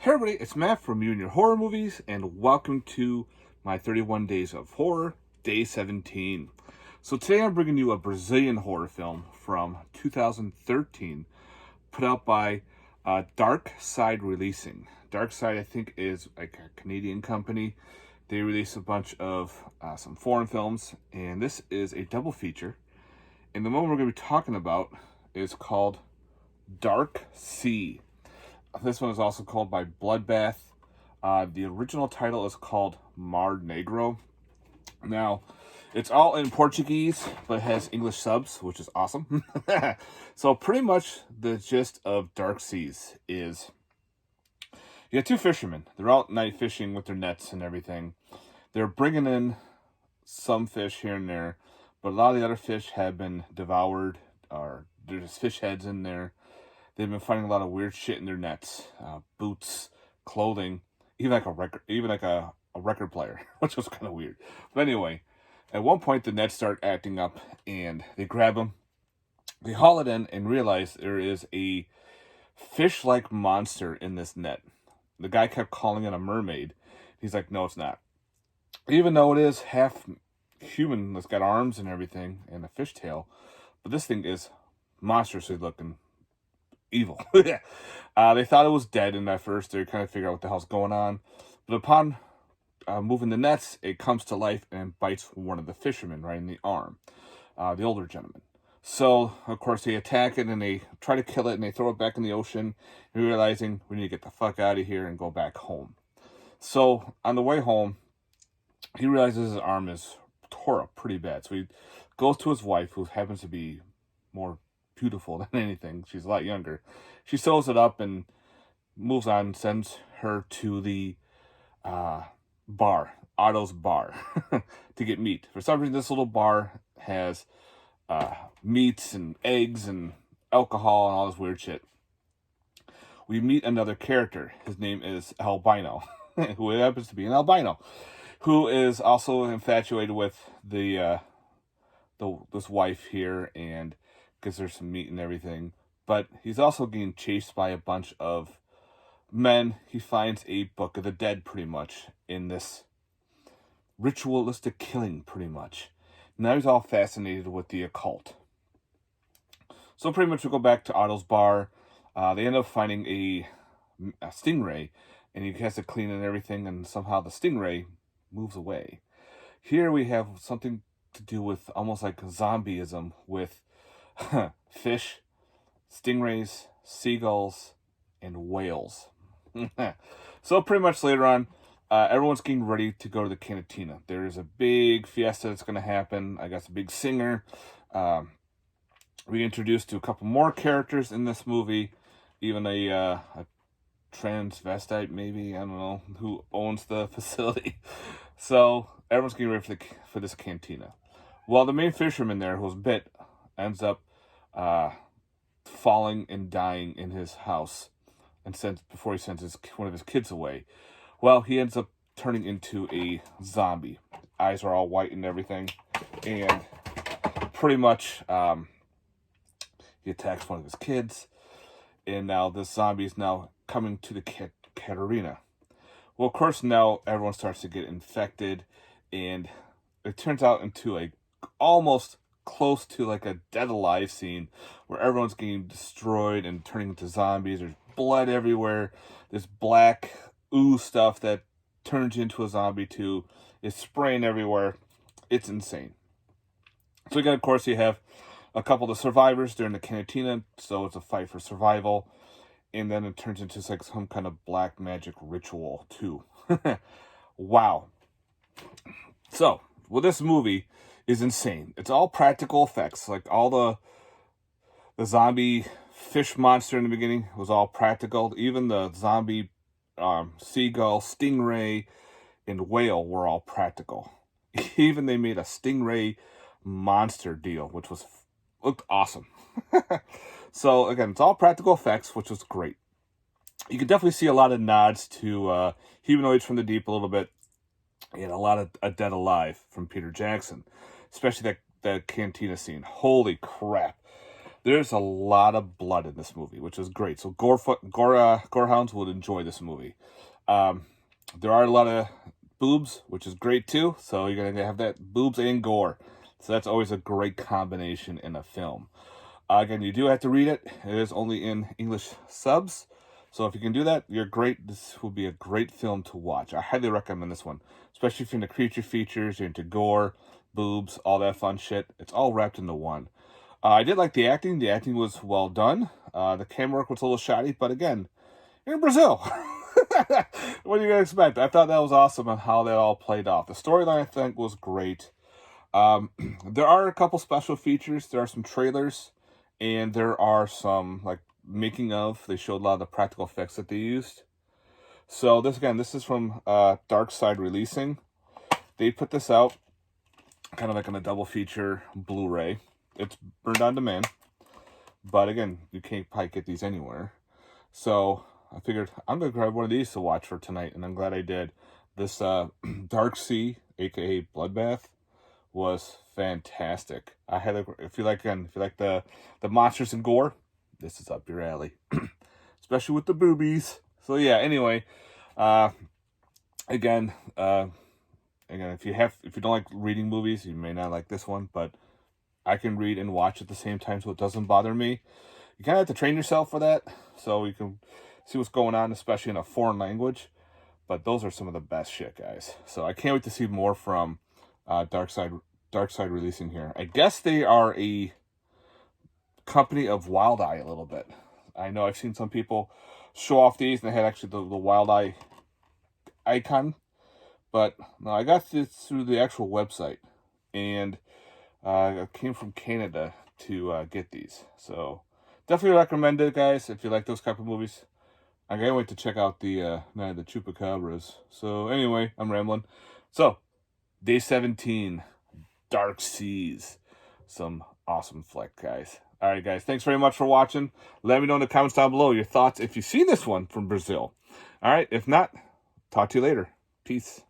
Hey everybody, it's Matt from You and Your Horror Movies, and welcome to my 31 Days of Horror, Day 17. So today I'm bringing you a Brazilian horror film from 2013, put out by Darkside Releasing. Darkside, I think, is like a Canadian company. They release a bunch of some foreign films, and this is a double feature. And the one we're going to be talking about is called Dark Sea. This one is also called by Bloodbath. The original title is called Mar Negro. Now, it's all in Portuguese, but it has English subs, which is awesome. So pretty much the gist of Dark Seas is you got two fishermen. They're out night fishing with their nets and everything. They're bringing in some fish here and there, but a lot of the other fish have been devoured, or there's fish heads in there. They've been finding a lot of weird shit in their nets, boots, clothing, even like a record player, which was kind of weird. But anyway, at one point the nets start acting up, and they grab them. They haul it in and realize there is a fish-like monster in this net. The guy kept calling it a mermaid. He's like, no, it's not. Even though it is half human, it's got arms and everything, and a fishtail, but this thing is monstrously looking. Evil. They thought it was dead, and at first they kind of figure out what the hell's going on. But upon moving the nets, it comes to life and bites one of the fishermen right in the arm, the older gentleman. So, of course, they attack it, and they try to kill it, and they throw it back in the ocean, realizing we need to get the fuck out of here and go back home. So, on the way home, he realizes his arm is tore up pretty bad. So he goes to his wife, who happens to be more beautiful than anything. She's a lot younger. She sews it up and moves on, sends her to the bar, Otto's bar, to get meat. For some reason, this little bar has meats and eggs and alcohol and all this weird shit. We meet another character. His name is Albino, who happens to be an albino, who is also infatuated with this wife here, and because there's some meat and everything. But he's also getting chased by a bunch of men. He finds a Book of the Dead, pretty much, in this ritualistic killing, pretty much. Now he's all fascinated with the occult. So pretty much we go back to Otto's bar. They end up finding a stingray, and he has to clean it and everything, and somehow the stingray moves away. Here we have something to do with almost like zombieism, with fish, stingrays, seagulls, and whales. So pretty much later on, everyone's getting ready to go to the cantina. There is a big fiesta that's going to happen. I guess a big singer. We introduced to a couple more characters in this movie. Even a transvestite, maybe, I don't know, who owns the facility. So everyone's getting ready for this cantina. Well, the main fisherman there, who was bit, ends up falling and dying in his house, and before he sends one of his kids away. Well, he ends up turning into a zombie. Eyes are all white and everything, and pretty much he attacks one of his kids, and now this zombie is now coming to the Catarina. Well, of course, now everyone starts to get infected, and it turns out into a almost close to like a Dead Alive scene where everyone's getting destroyed and turning into zombies. There's blood everywhere. This black ooze stuff that turns you into a zombie too is spraying everywhere. It's insane. So again, of course, you have a couple of survivors during the cantina, so it's a fight for survival, and then it turns into like some kind of black magic ritual too. Wow. So, well, this movie is insane. It's all practical effects. Like all the zombie fish monster in the beginning was all practical. Even the zombie seagull, stingray, and whale were all practical. Even they made a stingray monster deal, which looked awesome. So again, it's all practical effects, which was great. You can definitely see a lot of nods to Humanoids from the Deep a little bit, and a lot of A Dead Alive from Peter Jackson, especially that cantina scene. Holy crap. There's a lot of blood in this movie, which is great. So gorehounds would enjoy this movie. There are a lot of boobs, which is great too. So you're gonna have that boobs and gore. So that's always a great combination in a film. Again, you do have to read it. It is only in English subs. So if you can do that, you're great. This will be a great film to watch. I highly recommend this one, especially if you're into creature features, you're into gore, boobs, all that fun shit. It's all wrapped into one. I did like the acting. The acting was well done. The camera work was a little shoddy, but again, you're in Brazil. What are you going to expect? I thought that was awesome on how that all played off. The storyline, I think, was great. There are a couple special features. There are some trailers, and there are some, like, making of. They showed a lot of the practical effects that they used. So, this is from Darkside Releasing. They put this out kind of like on a double feature Blu-ray. It's burned on demand, but again, you can't probably get these anywhere. So I figured I'm gonna grab one of these to watch for tonight, and I'm glad I did. This Dark Sea, aka Bloodbath, was fantastic. I had if you like the monsters and gore, this is up your alley, especially with the boobies. So yeah. Anyway, again, if you don't like reading movies, you may not like this one, but I can read and watch at the same time, so it doesn't bother me. You kind of have to train yourself for that, so you can see what's going on, especially in a foreign language. But those are some of the best shit, guys. So I can't wait to see more from Darkside Releasing here. I guess they are a company of Wild Eye a little bit. I know I've seen some people show off these, and they had actually the Wild Eye icon. But no, I got this through the actual website, and I came from Canada to get these. So definitely recommend it, guys, if you like those type of movies. I can't wait to check out the Night of the Chupacabras. So anyway, I'm rambling. So, Day 17, Dark Seas. Some awesome flick, guys. All right, guys, thanks very much for watching. Let me know in the comments down below your thoughts if you've seen this one from Brazil. All right, if not, talk to you later. Peace.